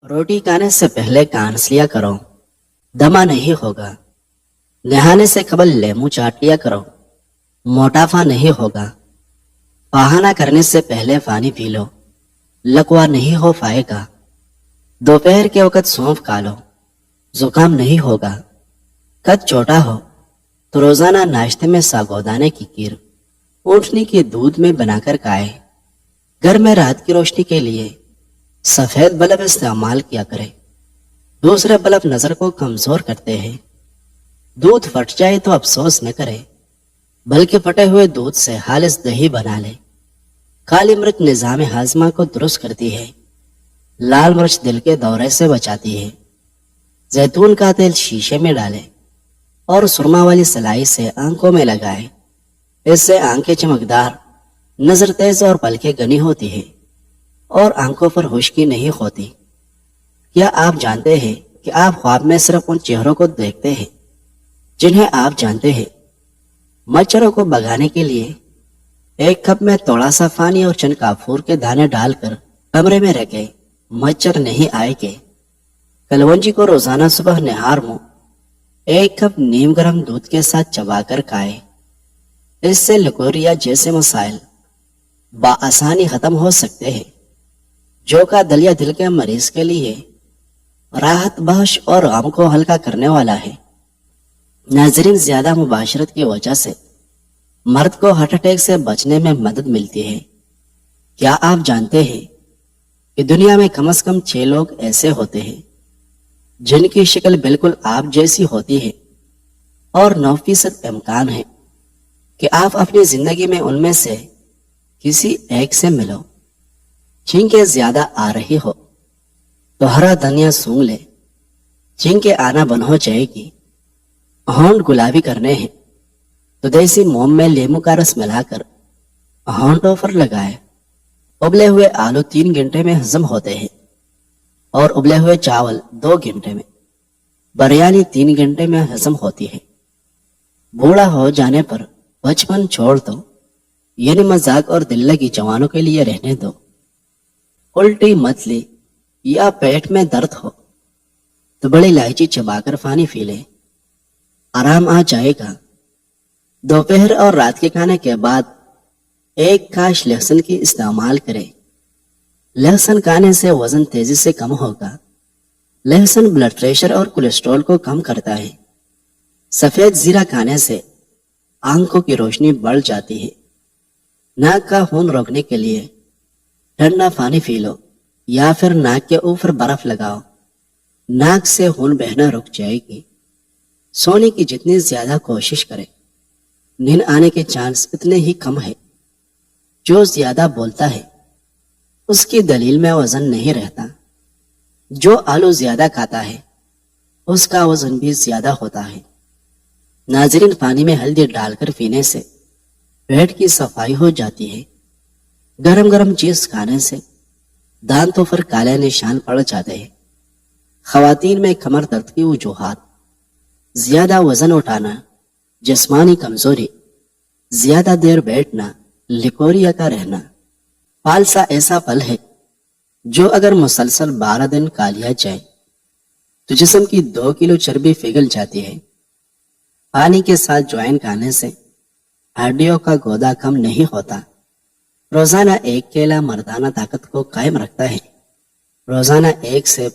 روٹی کھانے سے پہلے کانس لیا کرو، دما نہیں ہوگا۔ نہانے سے قبل لیمو چاٹ لیا کرو، موٹافا نہیں ہوگا۔ پاہانا کرنے سے پہلے پانی پی لو، لکوا نہیں ہو پائے گا۔ دوپہر کے وقت سونف کھا لو، زکام نہیں ہوگا۔ قد چھوٹا ہو تو روزانہ ناشتے میں ساگودانے کی کھیر اونٹنی کے دودھ میں بنا کر کھائے۔ گھر میں رات کی روشنی کے لیے سفید بلب استعمال کیا کرے، دوسرے بلب نظر کو کمزور کرتے ہیں۔ دودھ پھٹ جائے تو افسوس نہ کرے، بلکہ پھٹے ہوئے دودھ سے خالص دہی بنا لے۔ کالی مرچ نظام ہاضمہ کو درست کرتی ہے، لال مرچ دل کے دورے سے بچاتی ہے۔ زیتون کا تیل شیشے میں ڈالے اور سرما والی سلائی سے آنکھوں میں لگائے۔ اس سے آنکھیں چمکدار، نظر تیز اور پلکیں گنی ہوتی ہے اور آنکھوں پر خشکی نہیں ہوتی۔ کیا آپ جانتے ہیں کہ آپ خواب میں صرف ان چہروں کو دیکھتے ہیں جنہیں آپ جانتے ہیں؟ مچھروں کو بھگانے کے لیے ایک کپ میں تھوڑا سا پانی اور چند کافور کے دانے ڈال کر کمرے میں رکھے، مچھر نہیں آئے گے۔ کلونجی کو روزانہ صبح نہار منہ ایک کپ نیم گرم دودھ کے ساتھ چبا کر کھائے۔ اس سے لکوریا جیسے مسائل بآسانی ختم ہو سکتے ہیں۔ جو کا دلیا دل کے مریض کے لیے راحت بخش اور غم کو ہلکا کرنے والا ہے۔ ناظرین، زیادہ مباشرت کی وجہ سے مرد کو ہارٹ اٹیک سے بچنے میں مدد ملتی ہے۔ کیا آپ جانتے ہیں کہ دنیا میں کم از کم 6 لوگ ایسے ہوتے ہیں جن کی شکل بالکل آپ جیسی ہوتی ہے، اور 9% امکان ہے کہ آپ اپنی زندگی میں ان میں سے کسی ایک سے ملو۔ چھینکیں زیادہ آ رہی ہو تو ہرا دھنیا سونگ لے، چھینکیں آنا بند ہو جائے گی۔ ہونٹ گلابی کرنے ہیں تو دیسی موم میں لیمو کا رس ملا کر ہونٹوں پر لگائے۔ ابلے ہوئے آلو 3 گھنٹے میں ہضم ہوتے ہیں اور ابلے ہوئے چاول 2 گھنٹے میں، بریانی 3 گھنٹے میں ہضم ہوتی ہے۔ بوڑھا ہو جانے پر بچپن چھوڑ دو، یعنی مذاق اور دل لگی جوانوں کے لیے رہنے دو۔ الٹی متلی یا پیٹ میں درد ہو تو بڑی الائچی چبا کر پانی پی لے، آرام آ جائے گا۔ دوپہر اور رات کے کھانے کے بعد 1 کاش لہسن کی استعمال کرے۔ لہسن کھانے سے وزن تیزی سے کم ہوگا۔ لہسن بلڈ پریشر اور کولیسٹرول کو کم کرتا ہے۔ سفید زیرہ کھانے سے آنکھوں کی روشنی بڑھ جاتی ہے۔ ناک کا خون روکنے کے لیے ٹھنڈا پانی پی لو یا پھر ناک کے اوپر برف لگاؤ، ناک سے خون بہنا رک جائے گی۔ سونے کی جتنی زیادہ کوشش کرے، نیند آنے کے چانس اتنے ہی کم ہے۔ جو زیادہ بولتا ہے اس کی دلیل میں وزن نہیں رہتا۔ جو آلو زیادہ کھاتا ہے اس کا وزن بھی زیادہ ہوتا ہے۔ ناظرین، پانی میں ہلدی ڈال کر پینے سے پیٹ کی صفائی ہو جاتی ہے۔ گرم گرم چیز کھانے سے دانتوں پر کالے نشان پڑ جاتے ہیں۔ خواتین میں کمر درد کی وجوہات: زیادہ وزن اٹھانا، جسمانی کمزوری، زیادہ دیر بیٹھنا، لیکوریا کا رہنا۔ پالسا ایسا پھل ہے جو اگر مسلسل 12 دن کھا لیا جائے تو جسم کی 2 کلو چربی پگھل جاتی ہے۔ پانی کے ساتھ جوائن کھانے سے ہڈیوں کا گودا کم نہیں ہوتا۔ روزانہ 1 کیلا مردانہ طاقت کو قائم رکھتا ہے۔ روزانہ 1 سیب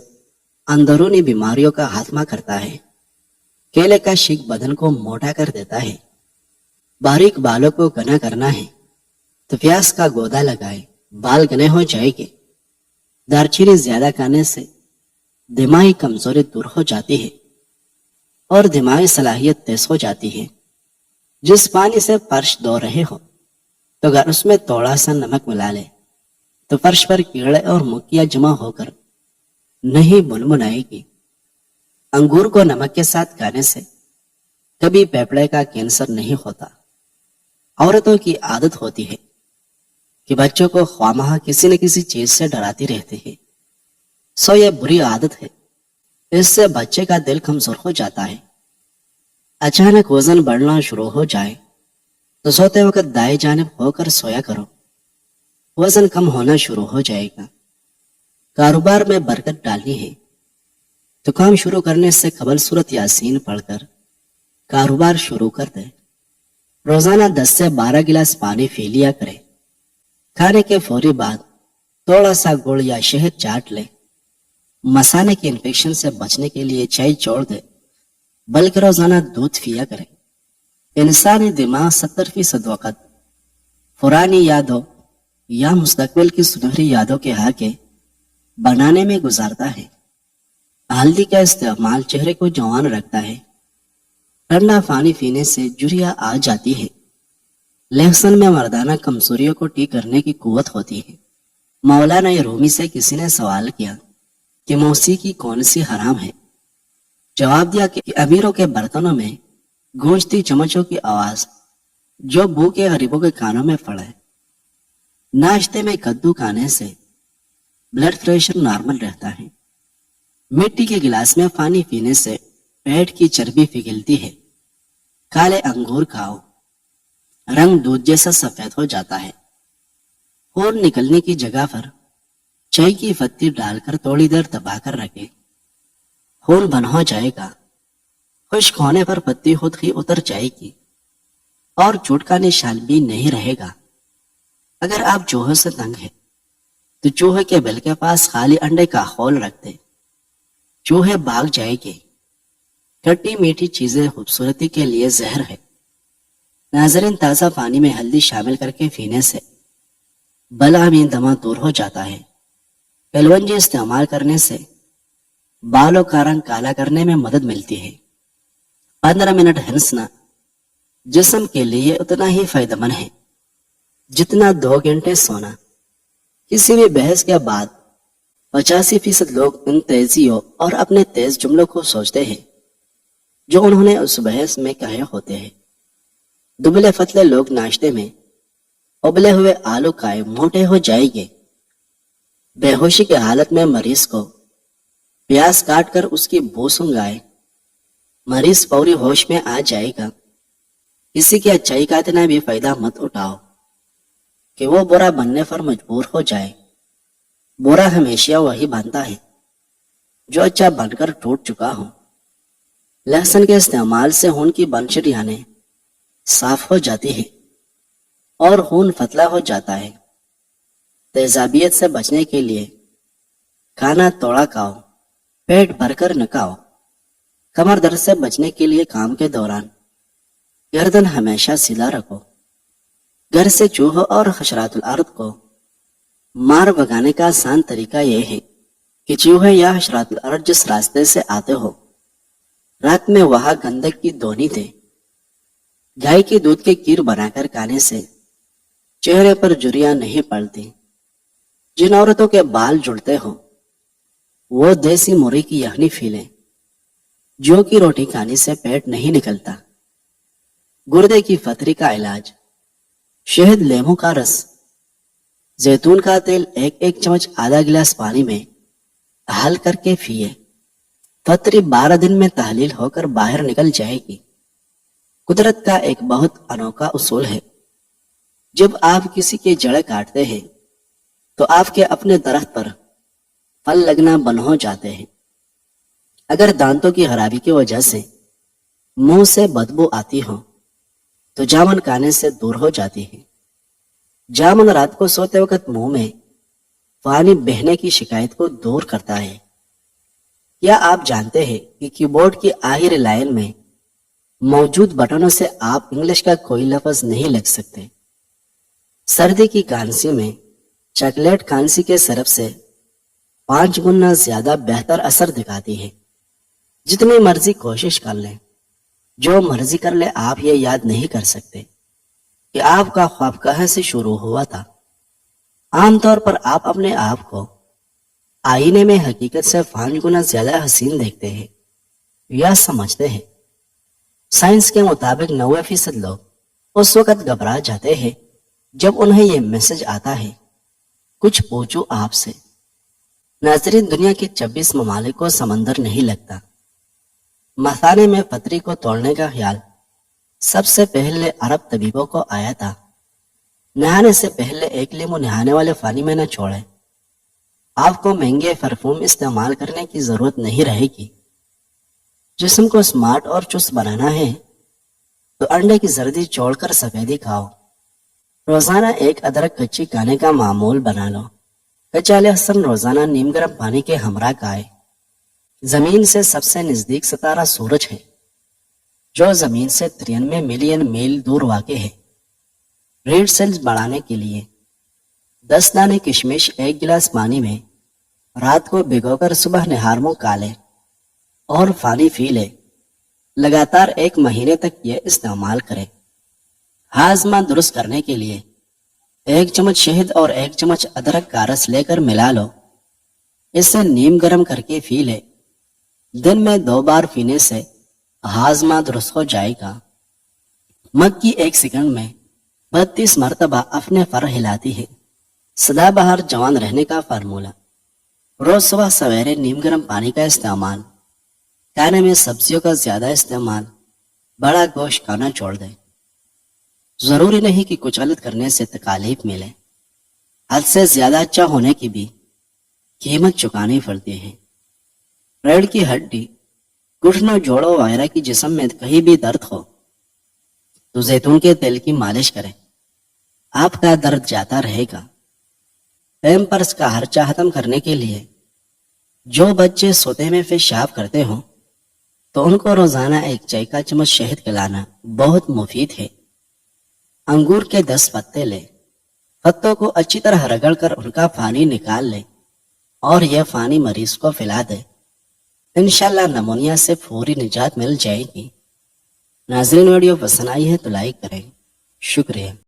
اندرونی بیماریوں کا خاتمہ کرتا ہے۔ کیلے کا شیک بدن کو موٹا کر دیتا ہے۔ باریک بالوں کو گنا کرنا ہے تو پیاز کا گودا لگائے، بال گنے ہو جائے گے۔ دارچینی زیادہ کھانے سے دماغی کمزوری دور ہو جاتی ہے اور دماغی صلاحیت تیز ہو جاتی ہے۔ جس پانی سے فرش دھو رہے ہو تو اگر اس میں تھوڑا سا نمک ملا لے تو فرش پر کیڑے اور مکھیاں جمع ہو کر نہیں بنبنائے گی۔ انگور کو نمک کے ساتھ کھانے سے کبھی پھیپھڑے کا کینسر نہیں ہوتا۔ عورتوں کی عادت ہوتی ہے کہ بچوں کو خواہ کسی نہ کسی چیز سے ڈراتی رہتی ہے، سو یہ بری عادت ہے۔ اس سے بچے کا دل کمزور ہو جاتا ہے۔ اچانک وزن بڑھنا شروع ہو جائے تو سوتے وقت دائیں جانب ہو کر سویا کرو، وزن کم ہونا شروع ہو جائے گا۔ کاروبار میں برکت ڈالنی ہے تو کام شروع کرنے سے قبل سورت یاسین پڑھ کر کاروبار شروع کر دے۔ روزانہ 10 سے 12 گلاس پانی پی لیا کرے۔ کھانے کے فوری بعد تھوڑا سا گڑ یا شہد چاٹ لے۔ مثانے کی انفیکشن سے بچنے کے لیے چائے چھوڑ دے بلکہ روزانہ دودھ پیا کرے۔ انسانی دماغ 70% وقت پرانی یادوں یا مستقبل کی سنہری یادوں کے حاکے بنانے میں گزارتا ہے۔ ہلدی کا استعمال چہرے کو جوان رکھتا ہے۔ ٹھنڈا پانی پینے سے جھریاں آ جاتی ہے۔ لہسن میں مردانہ کمزوریوں کو ٹھیک کرنے کی قوت ہوتی ہے۔ مولانا رومی سے کسی نے سوال کیا کہ موسیقی کون سی حرام ہے؟ جواب دیا کہ امیروں کے برتنوں میں گونجتی چمچوں کی آواز جو بھوکے غریبوں کے کانوں میں پڑے۔ ناشتے میں کدو کھانے سے بلڈ پریشر نارمل رہتا ہے۔ مٹی کے گلاس میں پانی پینے سے پیٹ کی چربی پگھلتی ہے۔ کالے انگور کھاؤ، رنگ دودھ جیسا سفید ہو جاتا ہے۔ خون نکلنے کی جگہ پر چائے کی پتی ڈال کر تھوڑی دیر دبا کر رکھے، خون بند ہو جائے گا۔ خشک ہونے پر پتی خود ہی اتر جائے گی اور چوٹ کا نشان بھی نہیں رہے گا۔ اگر آپ چوہے سے تنگ ہیں تو چوہے کے بل کے پاس خالی انڈے کا خول رکھ دیں، چوہے بھاگ جائے گے۔ کھٹی میٹھی چیزیں خوبصورتی کے لیے زہر ہے۔ ناظرین، تازہ پانی میں ہلدی شامل کر کے پینے سے بلا میں دما دور ہو جاتا ہے۔ کلونجی استعمال کرنے سے بالوں کا رنگ کالا کرنے میں مدد ملتی ہے۔ 15 منٹ ہنسنا جسم کے لیے اتنا ہی فائدہ مند ہے جتنا 2 گھنٹے سونا۔ کسی بھی بحث کے بعد 85% لوگ ان تیزیوں اور اپنے تیز جملوں کو سوچتے ہیں جو انہوں نے اس بحث میں کہے ہوتے ہیں۔ دبلے پتلے لوگ ناشتے میں ابلے ہوئے آلو کھائے موٹے ہو جائیں گے۔ بے ہوشی کی حالت میں مریض کو پیاز کاٹ کر اس کی بو سنگائے، مریض فوری ہوش میں آ جائے گا۔ کسی کی اچھائی کا اتنا بھی فائدہ مت اٹھاؤ کہ وہ برا بننے پر مجبور ہو جائے۔ برا ہمیشہ وہی بنتا ہے جو اچھا بن کر ٹوٹ چکا ہو۔ لہسن کے استعمال سے خون کی بند شریانیں صاف ہو جاتی ہے اور خون پتلا ہو جاتا ہے۔ تیزابیت سے بچنے کے لیے کھانا تھوڑا کھاؤ، پیٹ بھر کر نہ کھاؤ۔ کمر درد سے بچنے کے لیے کام کے دوران گردن ہمیشہ سیدھا رکھو۔ گھر سے چوہوں اور حشرات الارض کو مار بھگانے کا آسان طریقہ یہ ہے کہ چوہے یا حشرات الارض جس راستے سے آتے ہو رات میں وہاں گندک کی دونی دے۔ گائے کے دودھ کے کھیر بنا کر کھانے سے چہرے پر جھریاں نہیں پڑتی۔ جن عورتوں کے بال جڑتے ہو وہ دیسی مرغی کی یخنی پی لیں۔ جو کی روٹی کھانے سے پیٹ نہیں نکلتا۔ گردے کی پتھری کا علاج، شہد، لیموں کا رس، زیتون کا تیل 1 چمچ آدھا گلاس پانی میں حل کر کے پیئے۔ پتھری 12 دن میں تحلیل ہو کر باہر نکل جائے گی۔ قدرت کا ایک بہت انوکھا اصول ہے، جب آپ کسی کی جڑیں کاٹتے ہیں تو آپ کے اپنے درخت پر پھل لگنا بند ہو جاتے ہیں۔ اگر دانتوں کی خرابی کی وجہ سے منہ سے بدبو آتی ہو تو جامن کھانے سے دور ہو جاتی ہے۔ جامن رات کو سوتے وقت منہ میں پانی بہنے کی شکایت کو دور کرتا ہے۔ کیا آپ جانتے ہیں کہ کی بورڈ کی آخری لائن میں موجود بٹنوں سے آپ انگلش کا کوئی لفظ نہیں لکھ سکتے؟ سردی کی کھانسی میں چاکلیٹ کھانسی کے سرپ سے 5 گنا زیادہ بہتر اثر دکھاتی ہے۔ جتنی مرضی کوشش کر لیں، جو مرضی کر لے، آپ یہ یاد نہیں کر سکتے کہ آپ کا خواب کہاں سے شروع ہوا تھا۔ عام طور پر آپ اپنے آپ کو آئینے میں حقیقت سے 5 گنا زیادہ حسین دیکھتے ہیں یا سمجھتے ہیں۔ سائنس کے مطابق 90% لوگ اس وقت گھبرا جاتے ہیں جب انہیں یہ میسج آتا ہے، کچھ پوچھو آپ سے۔ ناظرین، دنیا کے 26 ممالک کو سمندر نہیں لگتا۔ مثانے میں پتھری کو توڑنے کا خیال سب سے پہلے عرب طبیبوں کو آیا تھا۔ نہانے سے پہلے 1 لیمو نہانے والے پانی میں نہ چھوڑیں۔ آپ کو مہنگے پرفیوم استعمال کرنے کی ضرورت نہیں رہے گی۔ جسم کو سمارٹ اور چست بنانا ہے تو انڈے کی زردی چھوڑ کر سفیدی کھاؤ۔ روزانہ ایک ادرک کچی کھانے کا معمول بنا لو۔ کچا لہسن روزانہ نیم گرم پانی کے ہمراہ کھائے۔ زمین سے سب سے نزدیک ستارہ سورج ہے، جو زمین سے 93 ملین میل دور واقع ہے۔ ریڈ سیلز بڑھانے کے لیے 10 دانے کشمش ایک گلاس پانی میں رات کو بھگو کر صبح نہار منہ کھا لے اور پانی پی لے۔ لگاتار 1 مہینے تک یہ استعمال کریں۔ ہاضمہ درست کرنے کے لیے 1 چمچ شہد اور 1 چمچ ادرک کا رس لے کر ملا لو۔ اسے نیم گرم کر کے پی لے۔ دن میں 2 بار پینے سے ہاضمہ درست ہو جائے گا۔ مکھی 1 سیکنڈ میں 32 مرتبہ اپنے پر ہلاتی ہے۔ سدا بہار جوان رہنے کا فارمولہ: روز صبح سویرے نیم گرم پانی کا استعمال، کھانے میں سبزیوں کا زیادہ استعمال، بڑا گوشت کھانا چھوڑ دیں۔ ضروری نہیں کہ کچھ غلط کرنے سے تکالیف ملے، حد سے زیادہ اچھا ہونے کی بھی قیمت چکانی پڑتی ہے۔ ریڑھ کی ہڈی، گھٹنوں، جوڑوں وغیرہ کی جسم میں کہیں بھی درد ہو تو زیتون کے تیل کی مالش کریں، آپ کا درد جاتا رہے گا۔ پیمپرس کا خرچہ ختم کرنے کے لیے جو بچے سوتے میں پیشاب کرتے ہوں تو ان کو روزانہ 1 چائے کا چمچ شہد پلانا بہت مفید ہے۔ انگور کے 10 پتے لیں، پتوں کو اچھی طرح رگڑ کر ان کا پانی نکال لیں اور یہ پانی مریض کو پلا دیں۔ انشاءاللہ نمونیا سے فوری نجات مل جائے گی۔ ناظرین، ویڈیو پسند آئی ہے تو لائک کریں۔ شکریہ۔